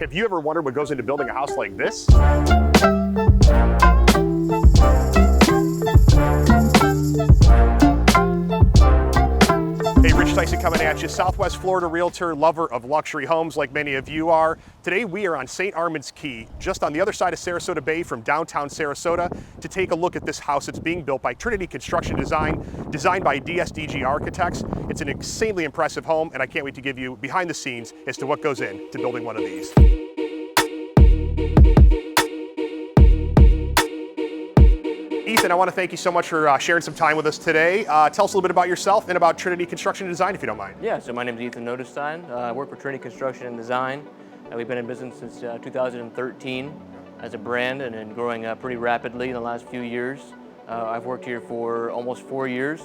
Have you ever wondered what goes into building a house like this? Hey, Rich Tyson coming at you, Southwest Florida realtor, lover of luxury homes like many of you are. Today we are on St. Armands Key, just on the other side of Sarasota Bay from downtown Sarasota, to take a look at this house that's being built by Trinity Construction Design, designed by DSDG Architects. It's an insanely impressive home, and I can't wait to give you behind the scenes as to what goes into building one of these. Ethan, I want to thank you so much for sharing some time with us today. Tell us a little bit about yourself and about Trinity Construction Design, if you don't mind. Yeah, so my name is Ethan Notestein. I work for Trinity Construction and Design. We've been in business since 2013 as a brand and been growing pretty rapidly in the last few years. I've worked here for almost 4 years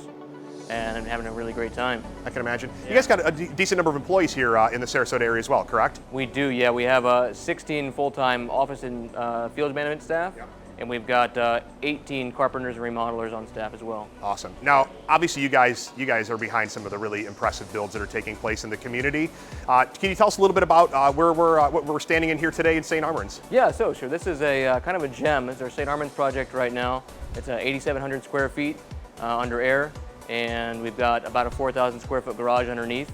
and I'm having a really great time. I can imagine. Yeah. You guys got a decent number of employees here in the Sarasota area as well, correct? We do, yeah. We have 16 full-time office and field management staff. Yeah. And we've got 18 carpenters and remodelers on staff as well. Awesome. Now, obviously, you guys are behind some of the really impressive builds that are taking place in the community. Can you tell us a little bit about what we're standing in here today in St. Armands? Yeah, so sure. This is a kind of a gem. It's our St. Armands project right now. It's 8,700 square feet under air, and we've got about a 4,000 square foot garage underneath.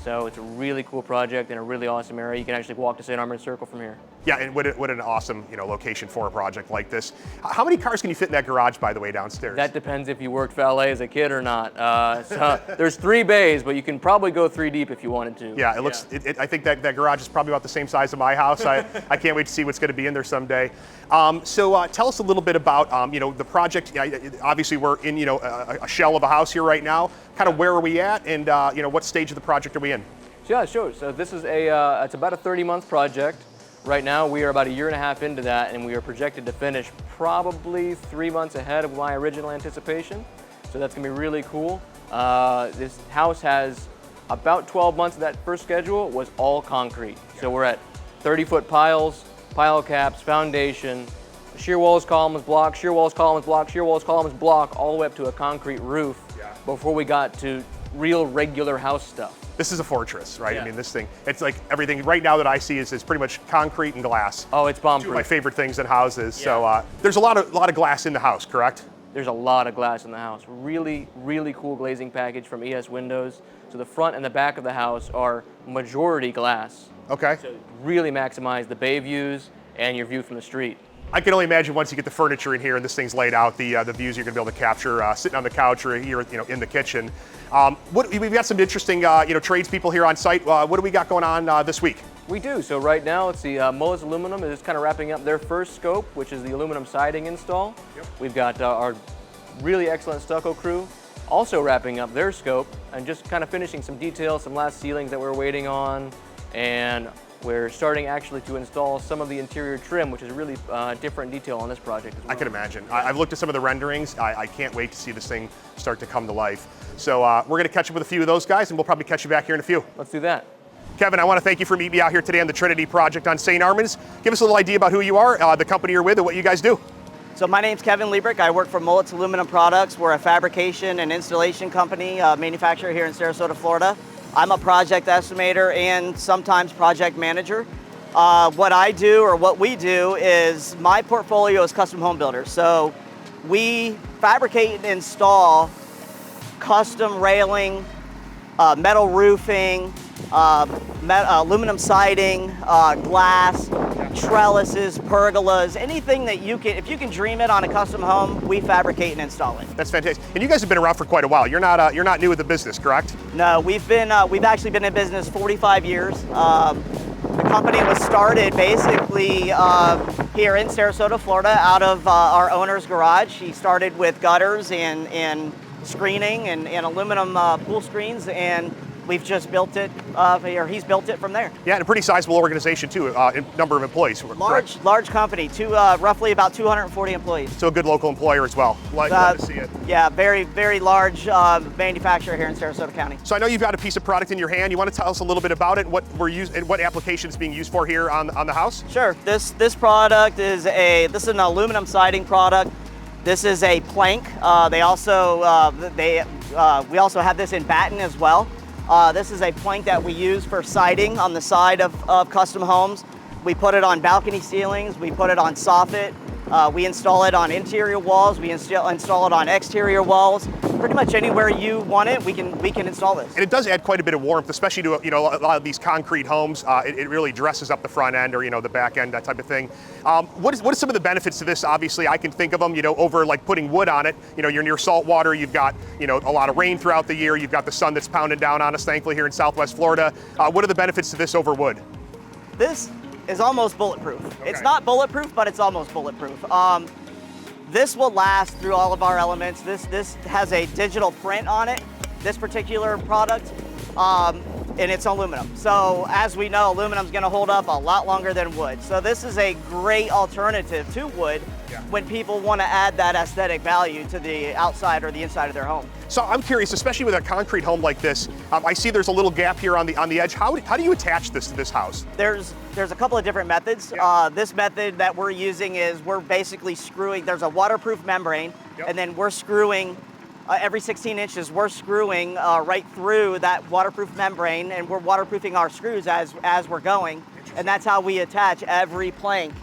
So it's a really cool project in a really awesome area. You can actually walk to St. Armands Circle from here. Yeah, and what an awesome location for a project like this. How many cars can you fit in that garage, by the way, downstairs? That depends if you worked valet as a kid or not. So there's 3 bays, but you can probably go 3 deep if you wanted to. Yeah, it looks. Yeah. I think that garage is probably about the same size as my house. I can't wait to see what's going to be in there someday. So tell us a little bit about the project. Obviously, we're in a shell of a house here right now. Kind of where are we at, and what stage of the project are we in? Yeah, sure. So this is it's about a 30-month project. Right now, we are about 1.5 years into that, and we are projected to finish probably 3 months ahead of my original anticipation. So that's gonna be really cool. This house has about 12 months of that first schedule was all concrete. So we're at 30-foot piles, pile caps, foundation, shear walls, columns, block, shear walls, columns, block, shear walls, columns, block, all the way up to a concrete roof before we got to real regular house stuff. This is a fortress, right? Yeah. I mean, this thing, it's like everything right now that I see is pretty much concrete and glass. Oh, it's bomb-proof. Two of my favorite things in houses. Yeah. So there's a lot of glass in the house, correct? There's a lot of glass in the house. Really, really cool glazing package from ES Windows. So the front and the back of the house are majority glass. Okay. So really maximize the bay views and your view from the street. I can only imagine once you get the furniture in here and this thing's laid out, the views you're gonna be able to capture sitting on the couch or here, in the kitchen. We've got some interesting, tradespeople here on site. What do we got going on this week? We do. So right now, let's see, Mullis Aluminum is kind of wrapping up their first scope, which is the aluminum siding install. Yep. We've got our really excellent stucco crew also wrapping up their scope and just kind of finishing some details, some last ceilings that we're waiting on, and we're starting actually to install some of the interior trim, which is a really different detail on this project as well. I can imagine. I've looked at some of the renderings. I can't wait to see this thing start to come to life. So we're going to catch up with a few of those guys, and we'll probably catch you back here in a few. Let's do that. Kevin, I want to thank you for meeting me out here today on the Trinity project on St. Armands. Give us a little idea about who you are, the company you're with, and what you guys do. So my name's Kevin Liebrick. I work for Mullis Aluminum Products. We're a fabrication and installation company, manufacturer here in Sarasota, Florida. I'm a project estimator and sometimes project manager. What I do, or what we do, is my portfolio is custom home builders. So we fabricate and install custom railing, metal roofing, aluminum siding, glass, trellises, pergolas, anything that if you can dream it on a custom home, we fabricate and install it. That's fantastic. And you guys have been around for quite a while. You're not new at the business, correct? No, we've actually been in business 45 years. The company was started basically here in Sarasota, Florida, out of our owner's garage. He started with gutters and screening and aluminum pool screens, and we've just built it, or he's built it from there. Yeah, and a pretty sizable organization too, in number of employees. Large company, roughly about 240 employees. So a good local employer as well. Love to see it. Yeah, very, very large manufacturer here in Sarasota County. So I know you've got a piece of product in your hand. You want to tell us a little bit about it, and what application it's being used for here on the house? Sure. This product is an aluminum siding product. This is a plank. We also have this in batten as well. This is a plank that we use for siding on the side of custom homes. We put it on balcony ceilings, we put it on soffit, we install it on interior walls, we install it on exterior walls. Pretty much anywhere you want it, we can install this. And it does add quite a bit of warmth, especially to a lot of these concrete homes. It really dresses up the front end or the back end, that type of thing. What are some of the benefits to this? Obviously, I can think of them. Over like putting wood on it. You're near salt water. You've got a lot of rain throughout the year. You've got the sun that's pounding down on us, thankfully, here in Southwest Florida. What are the benefits to this over wood? This is almost bulletproof. Okay. It's not bulletproof, but it's almost bulletproof. This will last through all of our elements. This has a digital print on it, this particular product, and it's aluminum. So as we know, aluminum is going to hold up a lot longer than wood. So this is a great alternative to wood when people want to add that aesthetic value to the outside or the inside of their home. So I'm curious, especially with a concrete home like this, I see there's a little gap here on the edge. How do you attach this to this house? There's a couple of different methods. This method that we're using is we're basically screwing, there's a waterproof membrane, and then we're screwing, every 16 inches, we're screwing right through that waterproof membrane, and we're waterproofing our screws as we're going, and that's how we attach every plank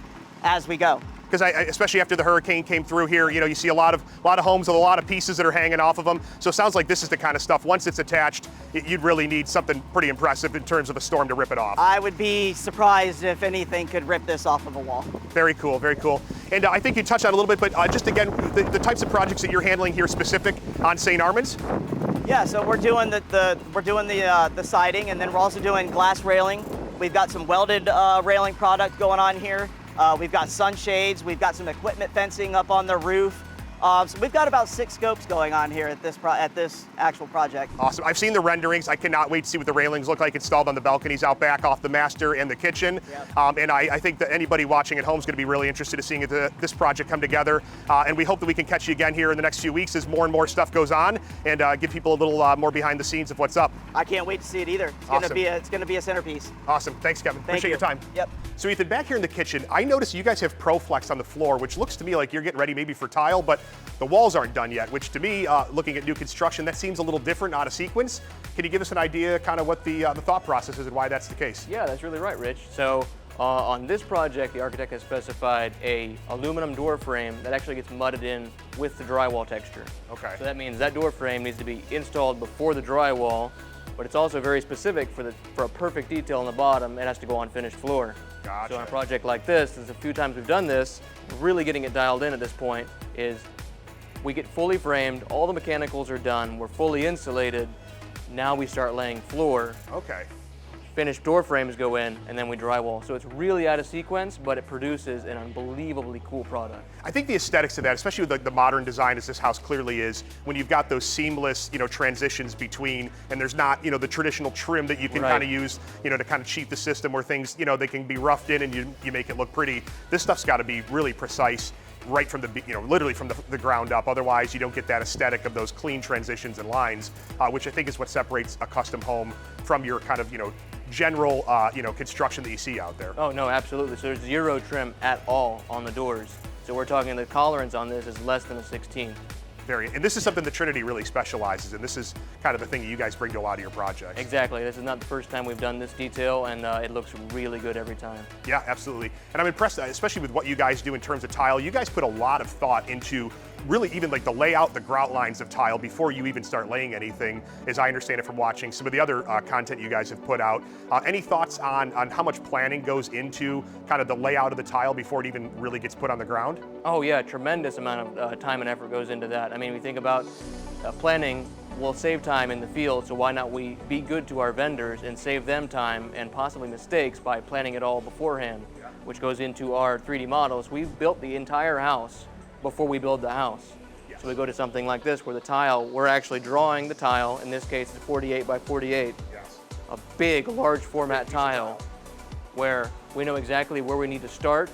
as we go. Because especially after the hurricane came through here, you see a lot of homes with a lot of pieces that are hanging off of them. So it sounds like this is the kind of stuff, once it's attached, you'd really need something pretty impressive in terms of a storm to rip it off. I would be surprised if anything could rip this off of a wall. Very cool, very cool. And I think you touched on it a little bit, but just again, the types of projects that you're handling here specific on St. Armands? Yeah, so we're doing the siding, and then we're also doing glass railing. We've got some welded railing product going on here. We've got sunshades, we've got some equipment fencing up on the roof. So we've got about 6 scopes going on here at this actual project. Awesome. I've seen the renderings. I cannot wait to see what the railings look like installed on the balconies out back off the master and the kitchen. Yep. And I think that anybody watching at home is going to be really interested in seeing this project come together. And we hope that we can catch you again here in the next few weeks as more and more stuff goes on, and give people a little more behind the scenes of what's up. I can't wait to see it either. It's awesome. going to be a centerpiece. Awesome. Thanks, Kevin. Appreciate your time. Yep. So Ethan, back here in the kitchen, I noticed you guys have ProFlex on the floor, which looks to me like you're getting ready maybe for tile, but the walls aren't done yet, which to me, looking at new construction, that seems a little different, not a sequence. Can you give us an idea kind of what the thought process is and why that's the case? Yeah, that's really right, Rich. So on this project, the architect has specified a aluminum door frame that actually gets mudded in with the drywall texture. Okay. So that means that door frame needs to be installed before the drywall, but it's also very specific for a perfect detail on the bottom. It has to go on finished floor. Gotcha. So on a project like this, there's a few times we've done this, really getting it dialed in at this point is we get fully framed, all the mechanicals are done, we're fully insulated, now we start laying floor. Okay. Finished door frames go in, and then we drywall. So it's really out of sequence, but it produces an unbelievably cool product. I think the aesthetics of that, especially with the modern design as this house clearly is, when you've got those seamless, transitions between, and there's not, the traditional trim that you can kind of use, to kind of cheat the system where things, they can be roughed in and you make it look pretty. This stuff's got to be really precise right from the, literally from the ground up. Otherwise, you don't get that aesthetic of those clean transitions and lines, which I think is what separates a custom home from your kind of, general, construction that you see out there. Oh no, absolutely. So there's zero trim at all on the doors. So we're talking the tolerance on this is less than a 16. And this is something that Trinity really specializes in. This is kind of the thing that you guys bring to a lot of your projects. Exactly. This is not the first time we've done this detail, and it looks really good every time. Yeah, absolutely. And I'm impressed, especially with what you guys do in terms of tile. You guys put a lot of thought into really even like the layout, the grout lines of tile before you even start laying anything, as I understand it from watching some of the other content you guys have put out. Any thoughts on how much planning goes into kind of the layout of the tile before it even really gets put on the ground? Oh yeah, tremendous amount of time and effort goes into that. I mean, we think about planning will save time in the field, so why not we be good to our vendors and save them time and possibly mistakes by planning it all beforehand, which goes into our 3D models. We've built the entire house before we build the house. Yes. So we go to something like this where the tile, we're actually drawing the tile, in this case it's 48 by 48, a big, large format tile where we know exactly where we need to start,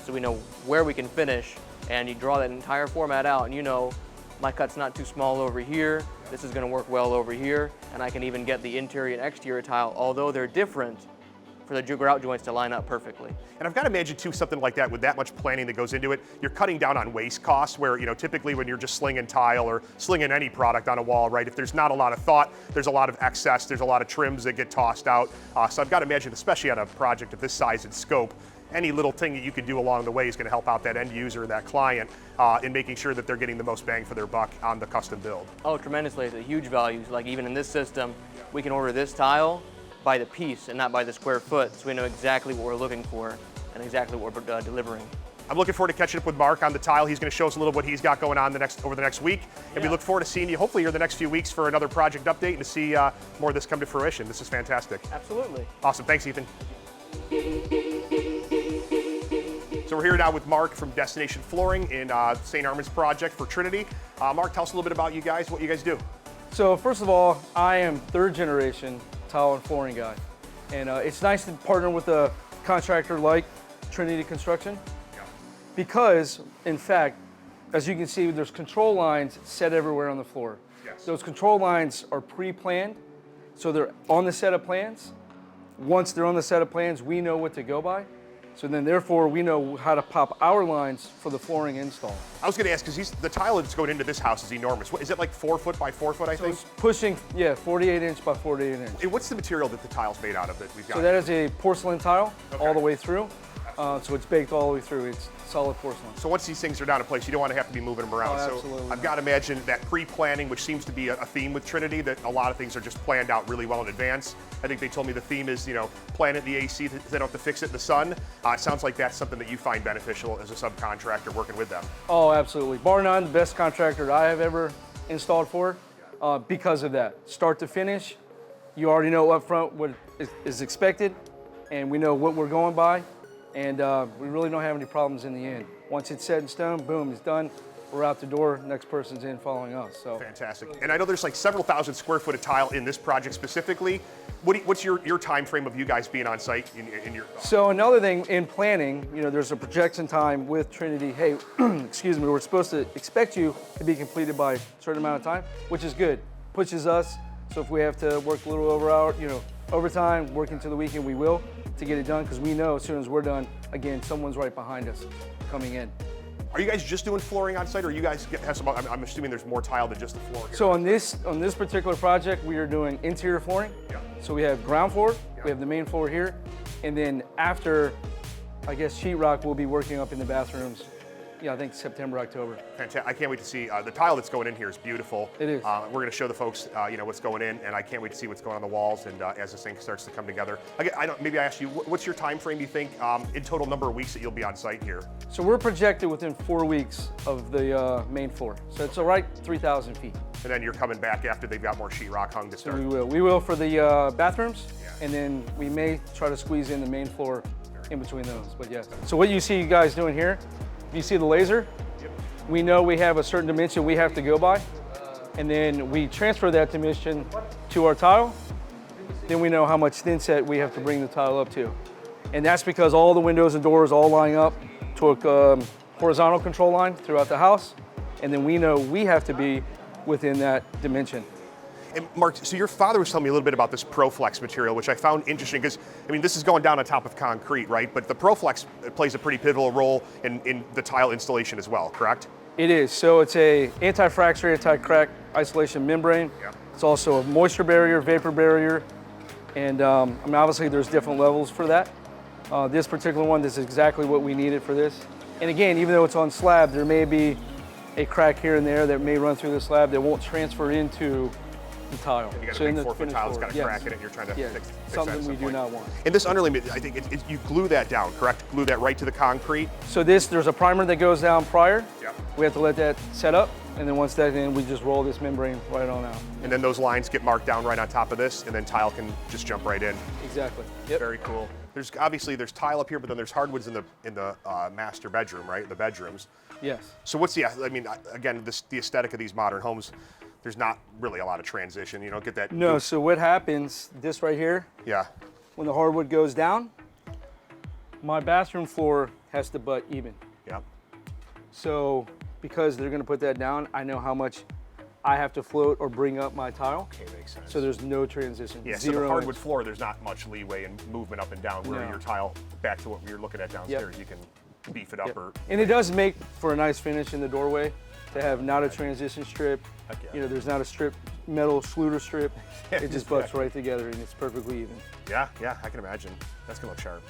so we know where we can finish, and you draw that entire format out and my cut's not too small over here, this is gonna work well over here, and I can even get the interior and exterior tile, although they're different for the grout joints to line up perfectly. And I've got to imagine too, something like that with that much planning that goes into it, you're cutting down on waste costs where, typically when you're just slinging tile or slinging any product on a wall, right, if there's not a lot of thought, there's a lot of excess, there's a lot of trims that get tossed out. So I've got to imagine, especially on a project of this size and scope, any little thing that you can do along the way is going to help out that end user, that client, in making sure that they're getting the most bang for their buck on the custom build. Oh, tremendously. It's a huge value. Like even in this system, we can order this tile by the piece and not by the square foot, so we know exactly what we're looking for and exactly what we're delivering. I'm looking forward to catching up with Mark on the tile. He's going to show us a little what he's got going on over the next week. And we look forward to seeing you hopefully here the next few weeks for another project update and to see more of this come to fruition. This is fantastic. Absolutely. Awesome. Thanks, Ethan. So we're here now with Mark from Destination Flooring in St. Armands project for Trinity. Mark, tell us a little bit about you guys, what you guys do. So first of all, I am third generation tile and flooring guy. And it's nice to partner with a contractor like Trinity Construction because, in fact, as you can see, there's control lines set everywhere on the floor. Yes. Those control lines are pre-planned, so they're on the set of plans. Once they're on the set of plans, we know what to go by. So then therefore, we know how to pop our lines for the flooring install. I was going to ask, because the tile that's going into this house is enormous. What, is it like 4 foot by 4 foot, I think? It's pushing, 48 inch by 48 inch. And what's the material that the tile's made out of that we've got? So that is a porcelain tile Okay. all the way through. So it's baked all the way through. It's solid porcelain. So once these things are down in place, you don't want to have to be moving them around. Oh, so absolutely I've got to imagine that pre-planning, which seems to be a theme with Trinity, that a lot of things are just planned out really well in advance. I think they told me the theme is, plan it in the AC, they don't have to fix it in the sun. It sounds like that's something that you find beneficial as a subcontractor working with them. Oh, absolutely. Bar none, the best contractor I have ever installed for because of that. Start to finish, you already know up front what is expected, and we know what we're going by, and we really don't have any problems in the end. Once it's set in stone, boom, it's done. We're out the door, next person's in following us. So Fantastic. And I know there's like several thousand square foot of tile in this project specifically. What's your time frame of you guys being on site in your? So another thing in planning, there's a projection time with Trinity. Hey, excuse me, we're supposed to expect you to be completed by a certain amount of time, which is good. Pushes us. So if we have to work a little overtime, working to the weekend, we will to get it done because we know as soon as we're done, again, someone's right behind us coming in. Are you guys just doing flooring on site, or you guys have some? I'm assuming there's more tile than just the floor here. So on this particular project, we are doing interior flooring. Yeah. So we have ground floor, we have the main floor here, and then after, I guess, sheetrock, we'll be working up in the bathrooms. Yeah, I think September, October. Fantastic. I can't wait to see. The tile that's going in here is beautiful. It is. We're going to show the folks, what's going in, and I can't wait to see what's going on the walls and as this thing starts to come together. Again, maybe I ask you, what's your time frame, you think, in total number of weeks that you'll be on site here? So we're projected within 4 weeks of the main floor. So it's right 3,000 feet. And then you're coming back after they've got more sheetrock hung to So start. we will for the bathrooms, Yeah. and then we may try to squeeze in the main floor in between those, but yes. So what you see you guys doing here, you see the laser? Yep. We know we have a certain dimension we have to go by, and then we transfer that dimension to our tile. Then we know how much thin set we have to bring the tile up to. And that's because all the windows and doors all line up to a horizontal control line throughout the house, and then we know we have to be within that dimension. And Mark, so your father was telling me a little bit about this ProFlex material, which I found interesting because, this is going down on top of concrete, right? But the ProFlex plays a pretty pivotal role in the tile installation as well, correct? It is. So it's a anti-fracture, anti-crack isolation membrane. Yeah. It's also a moisture barrier, vapor barrier, and obviously there's different levels for that. This particular one, this is exactly what we needed for this. And again, even though it's on slab, there may be a crack here and there that may run through the slab that won't transfer into the tile. You got So a in big the 4-foot finished tile that's floor, got a yes. crack in it, and you're trying to Yeah, fix something that at we some do point. not want. And this underlayment, I think you glue that down, correct? Glue that right to the concrete? So there's a primer that goes down prior. Yeah. We have to let that set up, and then once that's in, we just roll this membrane right on out. And then those lines get marked down right on top of this, and then tile can just jump right in. Exactly. Yep. Very cool. There's tile up here, but then there's hardwoods in the master bedroom, right? The bedrooms. Yes. So what's the aesthetic of these modern homes? There's not really a lot of transition. You don't get that. No, so what happens, this right here, Yeah. when the hardwood goes down, my bathroom floor has to butt even. Yeah. So because they're gonna put that down, I know how much I have to float or bring up my tile. Okay, makes sense. So there's no transition. Yeah, so the Zero hardwood inch. floor, there's not much leeway in movement up and down, where No. your tile, back to what we were looking at downstairs, you can beef it up Yep. or... And it does make for a nice finish in the doorway to have not a transition strip. Heck yeah. You know, there's not a strip, metal Schluter strip. It just butts Exactly. right together and it's perfectly even. Yeah, I can imagine. That's gonna look sharp.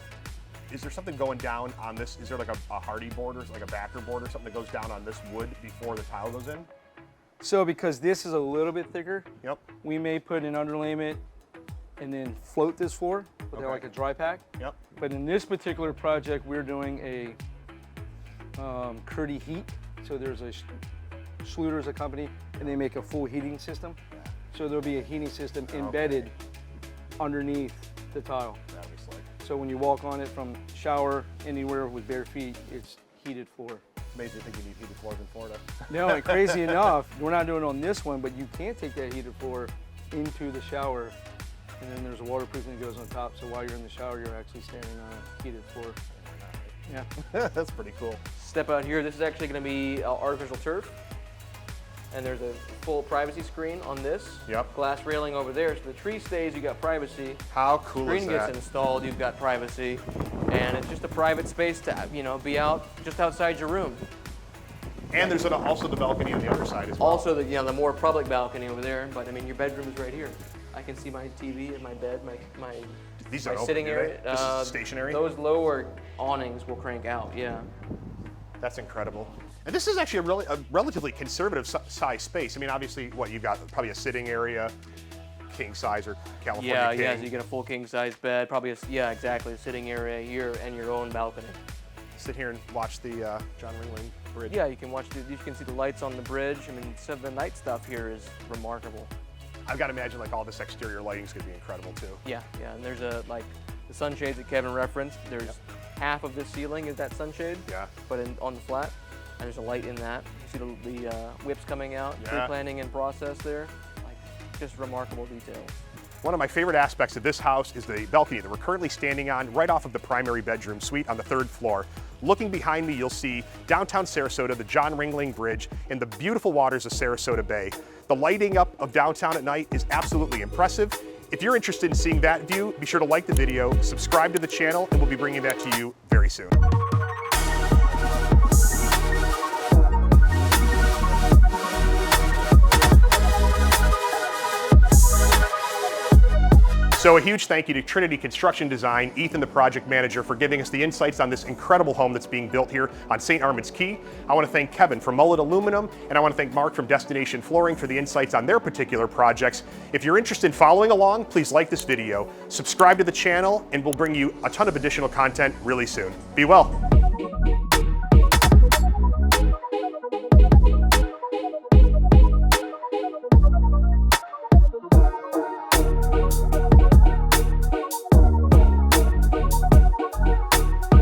Is there something going down on this? Is there like a hardy board or like a backer board or something that goes down on this wood before the tile goes in? So because this is a little bit thicker, Yep. we may put an underlayment and then float this floor with Okay. like a dry pack. Yep. But in this particular project, we're doing a Curdy heat. So there's a Schluter's a company, and they make a full heating system. So there'll be a heating system embedded underneath the tile. That'd be slick. So when you walk on it from shower anywhere with bare feet, it's heated floor. Amazing to think you need heated floors in Florida. No, and crazy enough, we're not doing it on this one, but you can take that heated floor into the shower, and then there's a waterproofing that goes on top. So while you're in the shower, you're actually standing on a heated floor. Yeah. That's pretty cool. Step out here, this is actually gonna be artificial turf. And there's a full privacy screen on this. Yep. Glass railing over there, so the tree stays, you got privacy. How cool Screen is gets that? installed, you've got privacy. And it's just a private space to, you know, be out just outside your room. And there's also the balcony on the other side as well. Also, the, you know, the more public balcony over there, but I mean, your bedroom is right here. I can see my TV and my bed, my These my don't open, sitting do area. they? This is stationary? Those lower awnings will crank out, yeah. That's incredible. And this is actually a relatively conservative size space. I mean, obviously, what, you've got probably a sitting area, king size or California Yeah, king. yeah, so you get a full king size bed, probably yeah, exactly, a sitting area here and your own balcony. Sit here and watch the John Ringling Bridge. Yeah, you can watch, you can see the lights on the bridge. I mean, some of the night stuff here is remarkable. I've got to imagine like all this exterior lighting is going to be incredible too. Yeah, yeah, and there's like the sunshades that Kevin referenced. There's half of the ceiling is that sunshade, Yeah. but on the flat, and there's a light in that. You see the whips coming out, Yeah. pre-planning in process there. Like, just remarkable details. One of my favorite aspects of this house is the balcony that we're currently standing on right off of the primary bedroom suite on the 3rd floor. Looking behind me, you'll see downtown Sarasota, the John Ringling Bridge, and the beautiful waters of Sarasota Bay. The lighting up of downtown at night is absolutely impressive. If you're interested in seeing that view, be sure to like the video, subscribe to the channel, and we'll be bringing that to you very soon. So a huge thank you to Trinity Construction Design, Ethan, the project manager, for giving us the insights on this incredible home that's being built here on St. Armands Key. I want to thank Kevin from Mullet Aluminum, and I want to thank Mark from Destination Flooring for the insights on their particular projects. If you're interested in following along, please like this video, subscribe to the channel, and we'll bring you a ton of additional content really soon. Be well.